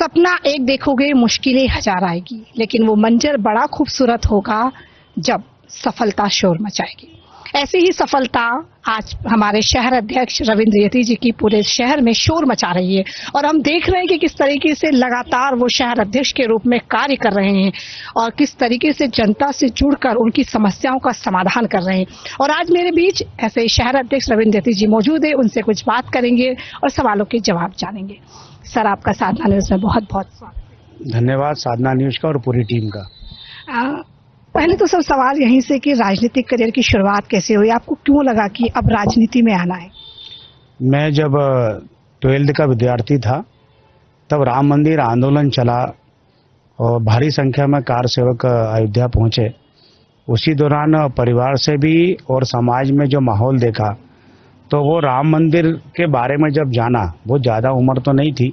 सपना एक देखोगे मुश्किलें हजार आएगी, लेकिन वो मंजर बड़ा खूबसूरत होगा जब सफलता शोर मचाएगी। ऐसी ही सफलता आज हमारे शहर अध्यक्ष रविंद्र यति जी की पूरे शहर में शोर मचा रही है और हम देख रहे हैं कि किस तरीके से लगातार वो शहर अध्यक्ष के रूप में कार्य कर रहे हैं और किस तरीके से जनता से जुड़कर उनकी समस्याओं का समाधान कर रहे हैं। और आज मेरे बीच ऐसे शहर अध्यक्ष रविंद्र यति जी मौजूद है, उनसे कुछ बात करेंगे और सवालों के जवाब जानेंगे। सर, आपका साधना न्यूज में बहुत बहुत स्वागत। धन्यवाद साधना न्यूज का और पूरी टीम का। पहले तो सर सवाल यहीं से कि राजनीतिक करियर की शुरुआत कैसे हुई, आपको क्यों लगा कि अब राजनीति में आना है? मैं जब 12th का विद्यार्थी था तब राम मंदिर आंदोलन चला और भारी संख्या में कार सेवक अयोध्या पहुंचे। उसी दौरान परिवार से भी और समाज में जो माहौल देखा तो वो राम मंदिर के बारे में जब जाना, बहुत ज़्यादा उम्र तो नहीं थी,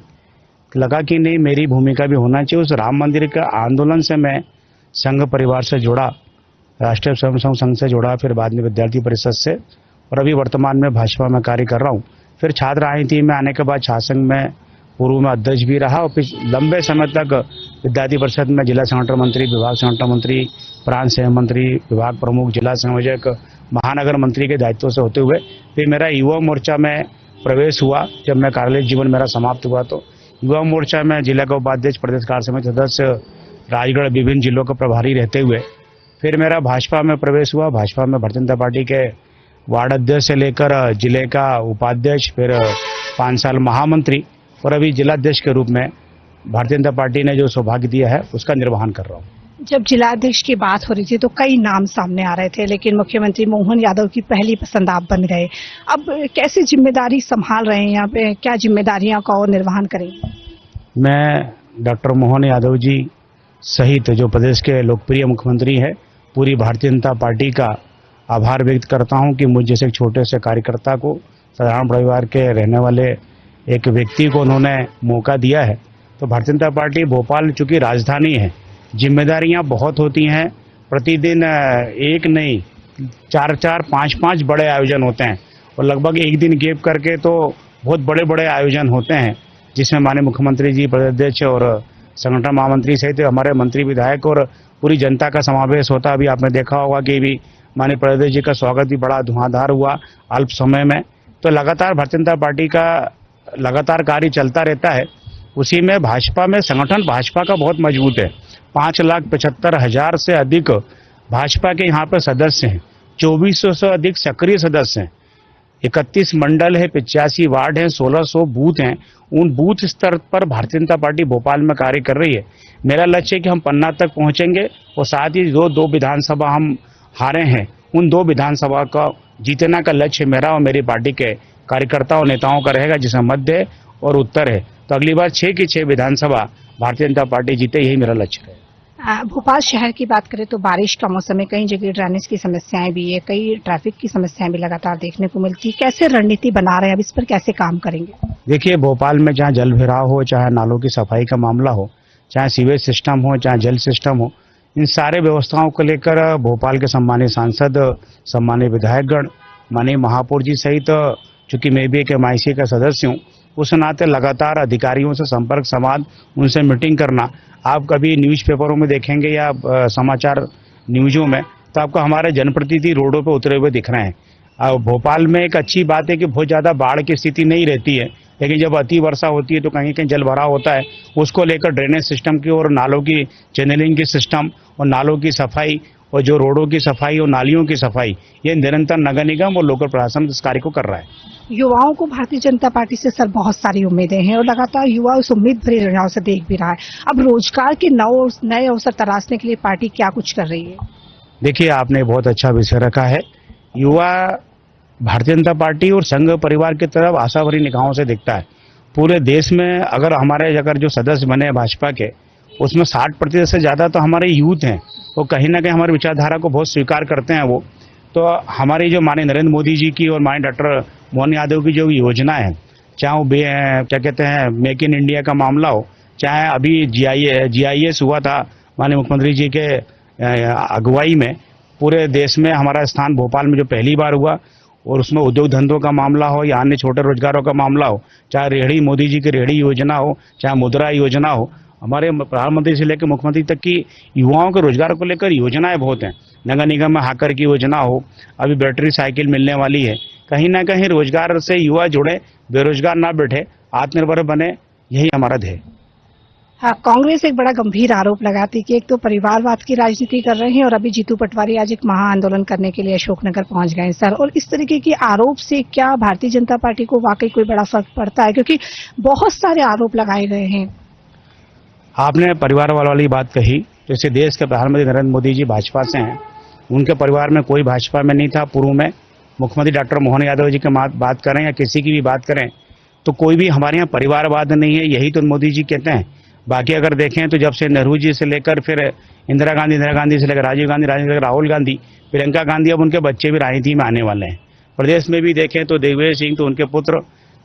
लगा कि नहीं मेरी भूमिका भी होना चाहिए। उस राम मंदिर के आंदोलन से मैं संघ परिवार से जुड़ा, राष्ट्रीय स्वयंसेवक संघ से जुड़ा, फिर बाद में विद्यार्थी परिषद से, और अभी वर्तमान में भाजपा में कार्य कर रहा हूँ। फिर छात्र राजनीति में आने के बाद छात्र संघ में पूर्व में अध्यक्ष भी रहा और फिर लंबे समय तक विद्यार्थी परिषद में जिला संगठन मंत्री, विभाग संगठन मंत्री, प्रांत सह मंत्री, विभाग प्रमुख, जिला संयोजक, महानगर मंत्री के दायित्व से होते हुए फिर मेरा युवा मोर्चा में प्रवेश हुआ। जब मैं कार्यालय जीवन मेरा समाप्त हुआ तो युवा मोर्चा में जिला का उपाध्यक्ष, प्रदेश कार्य समिति सदस्य, राजगढ़ विभिन्न जिलों का प्रभारी रहते हुए फिर मेरा भाजपा में प्रवेश हुआ। भाजपा में भारतीय जनता पार्टी के वार्ड अध्यक्ष से लेकर जिले का उपाध्यक्ष, फिर 5 साल महामंत्री और अभी जिलाध्यक्ष के रूप में भारतीय जनता पार्टी ने जो सौभाग्य दिया है उसका निर्वहन कर रहा हूँ। जब जिलाध्यक्ष की बात हो रही थी तो कई नाम सामने आ रहे थे, लेकिन मुख्यमंत्री मोहन यादव की पहली पसंद आप बन गए। अब कैसे जिम्मेदारी संभाल रहे हैं, यहाँ पे क्या जिम्मेदारियां का और निर्वहन करेंगे? मैं डॉक्टर मोहन यादव जी सहित जो प्रदेश के लोकप्रिय मुख्यमंत्री हैं, पूरी भारतीय जनता पार्टी का आभार व्यक्त करता हूं कि मुझ जैसे एक छोटे से कार्यकर्ता को, साधारण परिवार के रहने वाले एक व्यक्ति को उन्होंने मौका दिया है। तो भारतीय जनता पार्टी भोपाल चूंकि राजधानी है, जिम्मेदारियां बहुत होती हैं। प्रतिदिन एक नहीं 4-4, 5-5 बड़े आयोजन होते हैं और लगभग एक दिन गैप करके तो बहुत बड़े बड़े आयोजन होते हैं, जिसमें माननीय मुख्यमंत्री जी, प्रदेश अध्यक्ष और संगठन महामंत्री सहित हमारे मंत्री, विधायक और पूरी जनता का समावेश होता। अभी आपने देखा होगा कि भी माननीय प्रदेश जी का स्वागत भी बड़ा धुआंधार हुआ अल्प समय में। तो लगातार भारतीय जनता पार्टी का लगातार कार्य चलता रहता है। उसी में भाजपा में संगठन भाजपा का बहुत मजबूत है। 5,75,000 से अधिक भाजपा के यहाँ पर सदस्य हैं, 2400 से अधिक सक्रिय सदस्य हैं, 31 मंडल है, 85 वार्ड हैं, 1600 बूथ हैं। उन बूथ स्तर पर भारतीय जनता पार्टी भोपाल में कार्य कर रही है। मेरा लक्ष्य है कि हम पन्ना तक पहुंचेंगे और साथ ही दो विधानसभा हम हारे हैं, उन 2 विधानसभा का जीतना का लक्ष्य मेरा और मेरी पार्टी के कार्यकर्ताओं नेताओं का रहेगा, जिसमें मध्य और उत्तर है। तो अगली बार 6 की 6 विधानसभा भारतीय जनता पार्टी जीते, यही मेरा लक्ष्य है। भोपाल शहर की बात करें तो बारिश का मौसम है, कई जगह ड्रेनेज की समस्याएं भी है, कई ट्रैफिक की समस्याएं भी लगातार देखने को मिलती है। कैसे रणनीति बना रहे हैं, अब इस पर कैसे काम करेंगे? देखिए, भोपाल में चाहे जल भराव हो, चाहे नालों की सफाई का मामला हो, चाहे सीवेज सिस्टम हो, चाहे जल सिस्टम हो, इन सारे व्यवस्थाओं को लेकर भोपाल के सम्मानित सांसद, सम्मानित विधायकगण, माननीय महापौर जी सहित, चूंकि मैं भी एक MIC का सदस्य हूँ, उस नाते लगातार अधिकारियों से संपर्क संवाद, उनसे मीटिंग करना। आप कभी न्यूज़पेपरों में देखेंगे या समाचार न्यूज़ों में तो आपको हमारे जनप्रतिनिधि रोडों पर उतरे हुए दिख रहे हैं। भोपाल में एक अच्छी बात है कि बहुत ज़्यादा बाढ़ की स्थिति नहीं रहती है, लेकिन जब अति वर्षा होती है तो कहीं कहीं जल भराव होता है। उसको लेकर ड्रेनेज सिस्टम की और नालों की चैनलिंग की सिस्टम और नालों की सफाई और जो रोडों की सफाई और नालियों की सफाई, ये निरंतर नगर निगम और लोकल प्रशासन इस कार्य को कर रहा है। युवाओं को भारतीय जनता पार्टी से सर बहुत सारी उम्मीदें हैं और लगातार युवा उस उम्मीद भरी योजनाओं से देख भी रहा है। अब रोजगार के नए अवसर तलाशने के लिए पार्टी क्या कुछ कर रही है? देखिए, आपने बहुत अच्छा विषय रखा है। युवा भारतीय जनता पार्टी और संघ परिवार की तरफ आशा भरी निगाहों से दिखता है। पूरे देश में अगर जो सदस्य बने भाजपा के, उसमें 60% से ज्यादा तो हमारे यूथ हैं। वो कहीं ना कहीं हमारी विचारधारा को बहुत स्वीकार करते हैं। वो तो हमारी जो माननीय नरेंद्र मोदी जी की और माननीय डॉक्टर मोहन यादव की जो योजना है, चाहे वो क्या कहते हैं मेक इन इंडिया का मामला हो, चाहे अभी GIS हुआ था माननीय मुख्यमंत्री जी के अगुवाई में, पूरे देश में हमारा स्थान भोपाल में जो पहली बार हुआ, और उसमें उद्योग धंधों का मामला हो या अन्य छोटे रोजगारों का मामला हो, चाहे रेहड़ी, मोदी जी की रेहड़ी योजना हो, चाहे मुद्रा योजना हो, हमारे प्रधानमंत्री से लेकर मुख्यमंत्री तक की युवाओं के रोजगार को लेकर योजनाएं बहुत हैं। नगर निगम में हाकर की योजना हो, अभी बैटरी साइकिल मिलने वाली है। कहीं ना कहीं रोजगार से युवा जुड़े, बेरोजगार ना बैठे, आत्मनिर्भर बने, यही हमारा ध्येय। हाँ, कांग्रेस एक बड़ा गंभीर आरोप लगाती कि एक तो परिवारवाद की राजनीति कर रहे हैं और अभी जीतू पटवारी आज एक महाआंदोलन करने के लिए अशोकनगर पहुंच गए सर। और इस तरीके की आरोप से क्या भारतीय जनता पार्टी को वाकई कोई बड़ा फर्क पड़ता है, क्योंकि बहुत सारे आरोप लगाए गए हैं। आपने परिवार वाली बात कही, जैसे देश के प्रधानमंत्री नरेंद्र मोदी जी भाजपा से हैं, उनके परिवार में कोई भाजपा में नहीं था। पूर्व में मुख्यमंत्री डॉक्टर मोहन यादव जी की बात करें या किसी की भी बात करें तो कोई भी हमारे यहाँ परिवारवाद नहीं है, यही तो मोदी जी कहते हैं। बाकी अगर देखें तो जब से नेहरू जी से लेकर फिर इंदिरा गांधी से लेकर राजीव गांधी से लेकर राहुल गांधी, प्रियंका गांधी, अब उनके बच्चे भी राजनीति में आने वाले हैं। प्रदेश में भी देखें तो दिग्विजय सिंह तो उनके पुत्र,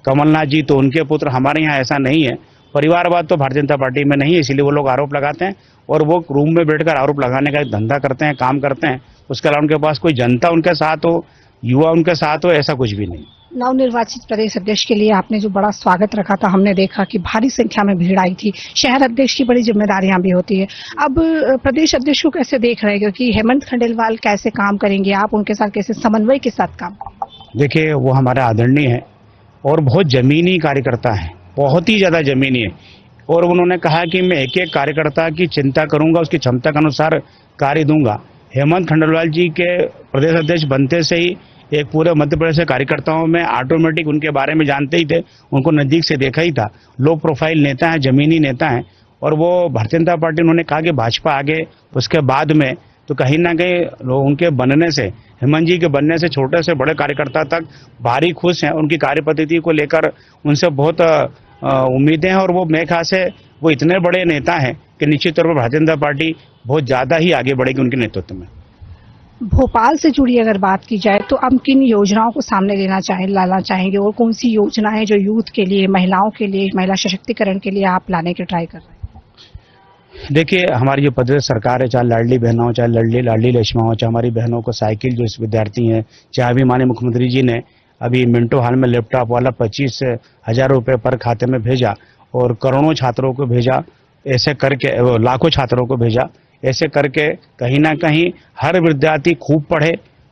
कमलनाथ जी तो उनके पुत्र। हमारे यहाँ ऐसा नहीं है, परिवारवाद तो भारतीय जनता पार्टी में नहीं है, इसलिए वो लोग आरोप लगाते हैं और वो रूम में बैठकर आरोप लगाने का धंधा करते हैं, काम करते हैं। उसके अलावा उनके पास कोई जनता उनके साथ हो, युवा उनके साथ हो, ऐसा कुछ भी नहीं। नवनिर्वाचित प्रदेश अध्यक्ष के लिए आपने जो बड़ा स्वागत रखा था, हमने देखा कि भारी संख्या में भीड़ आई थी। शहर अध्यक्ष की बड़ी जिम्मेदारियां भी होती है। अब प्रदेश अध्यक्ष को कैसे देख रहे हैं, क्योंकि हेमंत खंडेलवाल कैसे काम करेंगे, आप उनके साथ कैसे समन्वय के साथ काम? देखिए, वो हमारे आदरणीय है और बहुत जमीनी कार्यकर्ता है, बहुत ही ज्यादा जमीनी है। और उन्होंने कहा कि मैं एक एक कार्यकर्ता की चिंता करूंगा, उसकी क्षमता के अनुसार कार्य दूंगा। हेमंत खंडेलवाल जी के प्रदेश अध्यक्ष बनते से ही एक पूरे मध्य प्रदेश के कार्यकर्ताओं में ऑटोमेटिक उनके बारे में जानते ही थे, उनको नजदीक से देखा ही था। लो प्रोफाइल नेता है, जमीनी नेता है। और वो भारतीय जनता पार्टी, उन्होंने कहा कि भाजपा आगे, उसके बाद में तो कहीं ना कहीं उनके बनने से, हेमंत जी के बनने से छोटे से बड़े कार्यकर्ता तक भारी खुश हैं। उनकी कार्यपद्धति को लेकर उनसे बहुत उम्मीदें हैं और वो मेरे ख्याल से वो इतने बड़े नेता हैं कि निश्चित तौर पर भारतीय जनता पार्टी बहुत ज्यादा ही आगे बढ़ेगी उनके नेतृत्व में। भोपाल से जुड़ी अगर बात की जाए तो हम किन योजनाओं को सामने लाना चाहेंगे और कौन सी योजनाएं जो यूथ के लिए, महिलाओं के लिए, महिला सशक्तिकरण के लिए आप लाने के ट्राई कर रहे हैं? देखिए, हमारी जो प्रदेश सरकार है, चाहे लाडली बहनों हो, चाहे लाडली लक्ष्मा हो, चाहे हमारी बहनों को साइकिल जो इस विद्यार्थी हैं, चाहे अभी माननीय मुख्यमंत्री जी ने अभी मिनटों हाल में लैपटॉप वाला 25,000 रुपये पर खाते में भेजा और करोड़ों छात्रों को भेजा, ऐसे करके लाखों छात्रों को भेजा। ऐसे करके कहीं ना कहीं हर विद्यार्थी खूब पढ़े,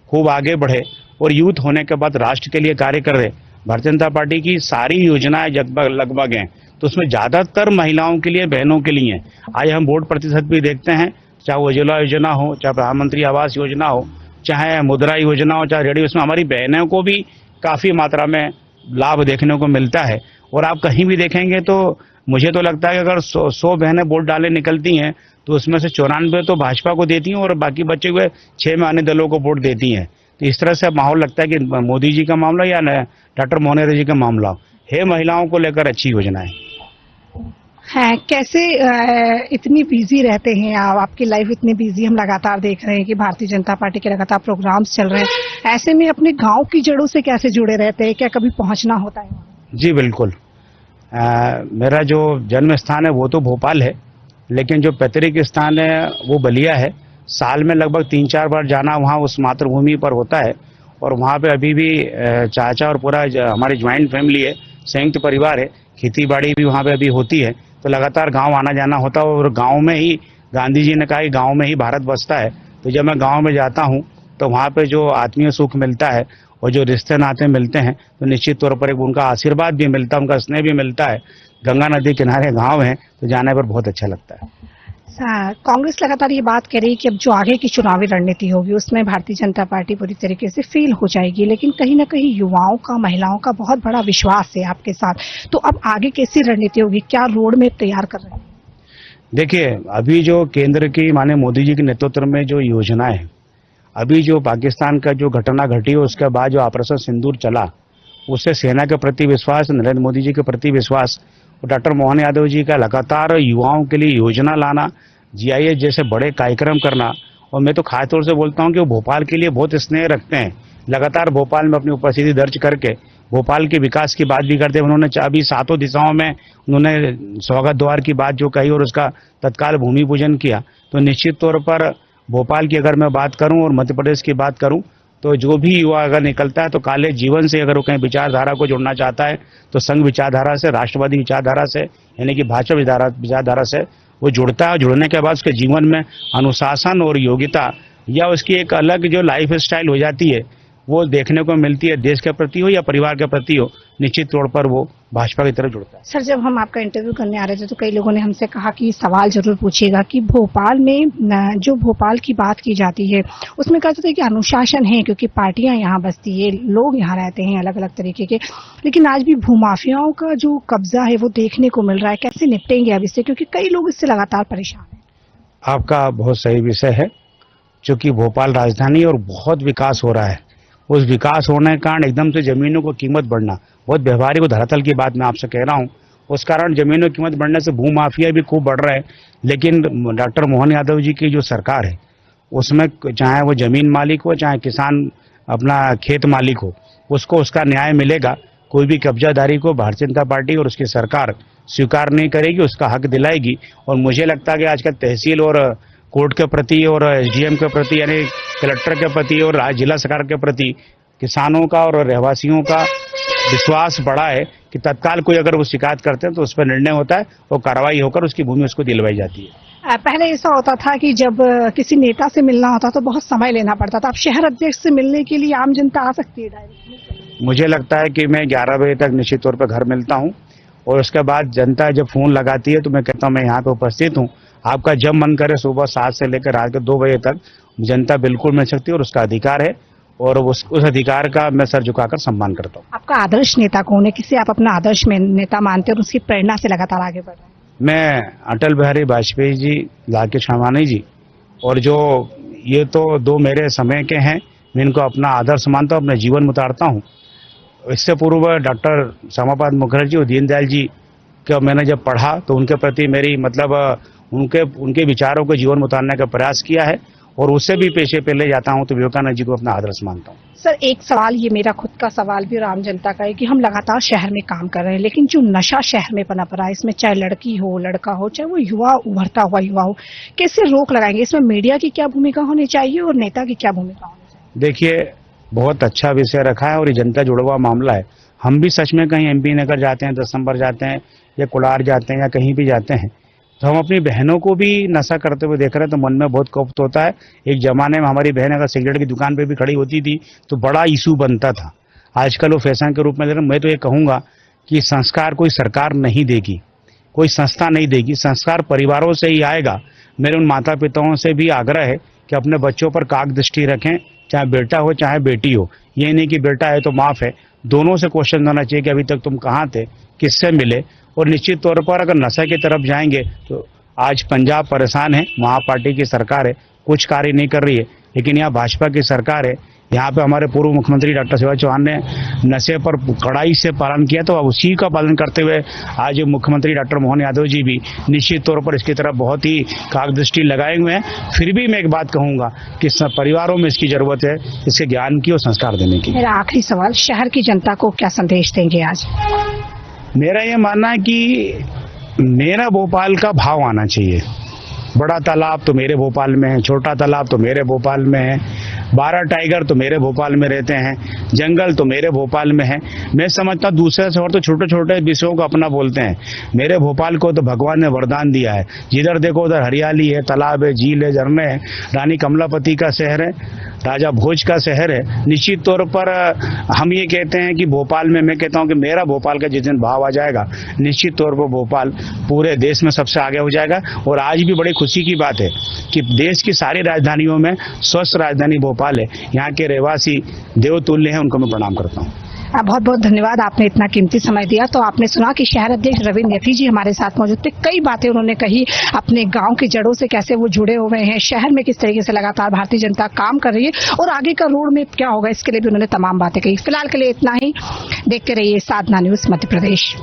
खूब आगे बढ़े और यूथ होने के बाद राष्ट्र के लिए कार्य कर रहे। भारतीय जनता पार्टी की सारी योजनाएं लगभग हैं, तो उसमें ज्यादातर महिलाओं के लिए, बहनों के लिए। आज हम वोट प्रतिशत भी देखते हैं, चाहे उज्ज्वला योजना हो, चाहे प्रधानमंत्री आवास योजना हो, चाहे मुद्रा योजना हो, चाहे रेडियो, उसमें हमारी बहनों को भी काफी मात्रा में लाभ देखने को मिलता है। और आप कहीं भी देखेंगे तो मुझे तो लगता है कि अगर 100 बहनें वोट डाले निकलती हैं तो उसमें से 94 तो भाजपा को देती हैं और बाकी बचे हुए 6 में अन्य दलों को वोट देती हैं। तो इस तरह से माहौल लगता है कि मोदी जी का मामला या डॉक्टर मोहन यादव जी का मामला है, महिलाओं को लेकर अच्छी योजनाएं है। कैसे इतनी बिजी रहते हैं आप, आपकी लाइफ इतनी बिजी, हम लगातार देख रहे हैं कि भारतीय जनता पार्टी के लगातार प्रोग्राम्स चल रहे हैं। ऐसे में अपने गांव की जड़ों से कैसे जुड़े रहते हैं, क्या कभी पहुंचना होता है? जी बिल्कुल। मेरा जो जन्म स्थान है वो तो भोपाल है, लेकिन जो पैतृक स्थान है वो बलिया है। साल में लगभग 3-4 बार जाना वहाँ उस मातृभूमि पर होता है। और वहाँ पे अभी भी चाचा और पूरा हमारी ज्वाइंट फैमिली है, संयुक्त परिवार है, खेती बाड़ी भी वहाँ पे अभी होती है, तो लगातार गांव आना जाना होता है। और गांव में ही गांधी जी ने कहा कि गांव में ही भारत बसता है। तो जब मैं गांव में जाता हूं तो वहाँ पे जो आत्मीय सुख मिलता है और जो रिश्ते नाते मिलते हैं, तो निश्चित तौर पर एक उनका आशीर्वाद भी मिलता है, उनका स्नेह भी मिलता है। गंगा नदी किनारे गांव है तो जाने पर बहुत अच्छा लगता है। कांग्रेस लगातार ये बात कह रही है कि अब जो आगे की चुनावी रणनीति होगी उसमें भारतीय जनता पार्टी पूरी तरीके से फेल हो जाएगी, लेकिन कहीं ना कहीं युवाओं का, महिलाओं का बहुत बड़ा विश्वास है आपके साथ। तो अब आगे कैसी रणनीति होगी, क्या रोड मैप तैयार कर रहे हैं? देखिए, अभी जो केंद्र की माननीय मोदी जी के नेतृत्व में जो योजनाएं है, अभी जो पाकिस्तान का जो घटना घटी उसके बाद जो ऑपरेशन सिंदूर चला, उससे सेना के प्रति विश्वास, नरेंद्र मोदी जी के प्रति विश्वास, डॉक्टर मोहन यादव जी का लगातार युवाओं के लिए योजना लाना, GIS जैसे बड़े कार्यक्रम करना। और मैं तो खास तौर से बोलता हूं कि वो भोपाल के लिए बहुत स्नेह रखते हैं। लगातार भोपाल में अपनी उपस्थिति दर्ज करके भोपाल के विकास की बात भी करते हैं। उन्होंने अभी 7 दिशाओं में उन्होंने स्वागत द्वार की बात जो कही और उसका तत्काल भूमि पूजन किया। तो निश्चित तौर पर भोपाल की अगर मैं बात करूं और मध्य प्रदेश की बात करूं तो जो भी युवा अगर निकलता है तो कॉलेज जीवन से अगर वो कहीं विचारधारा को जोड़ना चाहता है तो संघ विचारधारा से, राष्ट्रवादी विचारधारा से, यानी कि भाजपा विचारधारा से वो जुड़ता है। जुड़ने के बाद उसके जीवन में अनुशासन और योग्यता या उसकी एक अलग जो लाइफ स्टाइल हो जाती है वो देखने को मिलती है। देश के प्रति हो या परिवार के प्रति हो, निश्चित तौर पर वो भाजपा की तरफ जुड़ता है। सर, जब हम आपका इंटरव्यू करने आ रहे थे तो कई लोगों ने हमसे कहा कि सवाल जरूर पूछिएगा कि भोपाल में जो भोपाल की बात की जाती है उसमें कहा जाता है कि अनुशासन है क्योंकि पार्टियां यहाँ बसती है, लोग यहाँ रहते हैं अलग अलग तरीके के, लेकिन आज भी भूमाफियाओं का जो कब्जा है वो देखने को मिल रहा है। कैसे निपटेंगे अब इससे, क्योंकि कई लोग इससे लगातार परेशान हैं। आपका बहुत सही विषय है, क्योंकि भोपाल राजधानी और बहुत विकास हो रहा है। उस विकास होने के कारण एकदम से जमीनों को कीमत बढ़ना, बहुत व्यवहारिक और धरातल की बात मैं आपसे कह रहा हूँ, उस कारण जमीनों की कीमत बढ़ने से भूमाफिया भी खूब बढ़ रहा है। लेकिन डॉक्टर मोहन यादव जी की जो सरकार है उसमें चाहे वो जमीन मालिक हो चाहे किसान अपना खेत मालिक हो, उसको उसका न्याय मिलेगा। कोई भी कब्जादारी को भारतीय जनता पार्टी और उसकी सरकार स्वीकार नहीं करेगी, उसका हक दिलाएगी। और मुझे लगता है कि आजकल तहसील और कोर्ट के प्रति और एसडीएम के प्रति यानी कलेक्टर के प्रति और जिला सरकार के प्रति किसानों का और रहवासियों का विश्वास बढ़ा है कि तत्काल कोई अगर वो शिकायत करते हैं तो उस पर निर्णय होता है और कार्रवाई होकर उसकी भूमि उसको दिलवाई जाती है। पहले ऐसा होता था कि जब किसी नेता से मिलना होता तो बहुत समय लेना पड़ता था। अब शहर अध्यक्ष से मिलने के लिए आम जनता आ सकती है डायरेक्ट। मुझे लगता है कि मैं 11 बजे तक निश्चित तौर पर घर मिलता हूँ और उसके बाद जनता जब फोन लगाती है तो मैं कहता हूँ मैं यहाँ पे उपस्थित हूँ। आपका जब मन करे सुबह 7 से लेकर रात के 2 बजे तक जनता बिल्कुल मिल सकती है और उसका अधिकार है और उस अधिकार का मैं सर झुकाकर सम्मान करता हूँ। आपका आदर्श नेता कौन है, किसे आप अपना आदर्श नेता मानते हैं और उसकी प्रेरणा से लगातार आगे बढ़ रहे हैं? मैं अटल बिहारी वाजपेयी जी, लालकृष्ण आडवाणी जी, और जो ये तो 2 मेरे समय के हैं, मैं इनको अपना आदर्श मानता हूँ, अपने जीवन में उतारता हूँ। इससे पूर्व डॉक्टर श्यामाप्रसाद मुखर्जी और दीनदयाल जी का मैंने जब पढ़ा तो उनके प्रति मेरी उनके विचारों को जीवन में उतारने का प्रयास किया है और उससे भी पेशे पे ले जाता हूं तो विवेकानंद जी को अपना आदर्श मानता हूं। सर, एक सवाल, ये मेरा खुद का सवाल भी और आम जनता का है कि हम लगातार शहर में काम कर रहे हैं, लेकिन जो नशा शहर में पनप रहा है, इसमें चाहे लड़की हो लड़का हो, चाहे वो युवा उभरता हुआ युवा हो, कैसे रोक लगाएंगे? इसमें मीडिया की क्या भूमिका होनी चाहिए और नेता की क्या भूमिका होनी चाहिए? देखिए, बहुत अच्छा विषय रखा है और ये जनता जुड़ा हुआ मामला है। हम भी सच में कहीं MP नगर जाते हैं, 10 नंबर जाते हैं या कुलार जाते हैं या कहीं भी जाते हैं तो हम अपनी बहनों को भी नशा करते हुए देख रहे हैं तो मन में बहुत कौफ होता है। एक जमाने में हमारी बहन अगर सिगरेट की दुकान पे भी खड़ी होती थी तो बड़ा इशू बनता था। आजकल वो फैशन के रूप में ले रहे हैं। मैं तो ये कहूँगा कि संस्कार कोई सरकार नहीं देगी, कोई संस्था नहीं देगी, संस्कार परिवारों से ही आएगा। मेरे उन माता पिताओं से भी आग्रह है कि अपने बच्चों पर काक दृष्टि रखें, चाहे बेटा हो चाहे बेटी हो। ये नहीं कि बेटा है तो माफ है, दोनों से क्वेश्चन करना चाहिए कि अभी तक तुम कहाँ थे, किससे मिले। और निश्चित तौर पर अगर नशे की तरफ जाएंगे तो आज पंजाब परेशान है, वहाँ पार्टी की सरकार है, कुछ कार्य नहीं कर रही है, लेकिन यहाँ भाजपा की सरकार है। यहाँ पे हमारे पूर्व मुख्यमंत्री डॉक्टर शिवराज चौहान ने नशे पर कड़ाई से पालन किया तो अब उसी का पालन करते हुए आज मुख्यमंत्री डॉक्टर मोहन यादव जी भी निश्चित तौर पर इसकी तरफ बहुत ही कागदृष्टि लगाए हुए हैं। फिर भी मैं एक बात कहूँगा कि सब परिवारों में इसकी जरूरत है, इसके ज्ञान की और संस्कार देने की। मेरा आखिरी सवाल, शहर की जनता को क्या संदेश देंगे आज? मेरा ये मानना है कि मेरा भोपाल का भाव आना चाहिए। बड़ा तालाब तो मेरे भोपाल में है, छोटा तालाब तो मेरे भोपाल में है, 12 टाइगर तो मेरे भोपाल में रहते हैं, जंगल तो मेरे भोपाल में है। मैं समझता हूँ दूसरे शहर तो छोटे छोटे विषयों को अपना बोलते हैं, मेरे भोपाल को तो भगवान ने वरदान दिया है। जिधर देखो उधर हरियाली है, तालाब है, झील है, झरने है, रानी कमलापति का शहर है, राजा भोज का शहर है। निश्चित तौर पर हम ये कहते हैं कि भोपाल में, मैं कहता हूँ कि मेरा भोपाल का जिस दिन भाव आ जाएगा निश्चित तौर पर भोपाल पूरे देश में सबसे आगे हो जाएगा। और आज भी बड़ी खुशी की बात है कि देश की सारी राजधानियों में स्वस्थ राजधानी भोपाल है। यहाँ के रहवासी देवतुल्य हैं, उनको मैं प्रणाम करता हूँ। बहुत बहुत धन्यवाद, आपने इतना कीमती समय दिया। तो आपने सुना कि शहर अध्यक्ष रविंद्र यति जी हमारे साथ मौजूद थे। कई बातें उन्होंने कही, अपने गांव की जड़ों से कैसे वो जुड़े हुए हैं, शहर में किस तरीके से लगातार भारतीय जनता काम कर रही है और आगे का रोड में क्या होगा, इसके लिए भी उन्होंने तमाम बातें कही। फिलहाल के लिए इतना ही। देखते रहिए साधना न्यूज मध्य प्रदेश।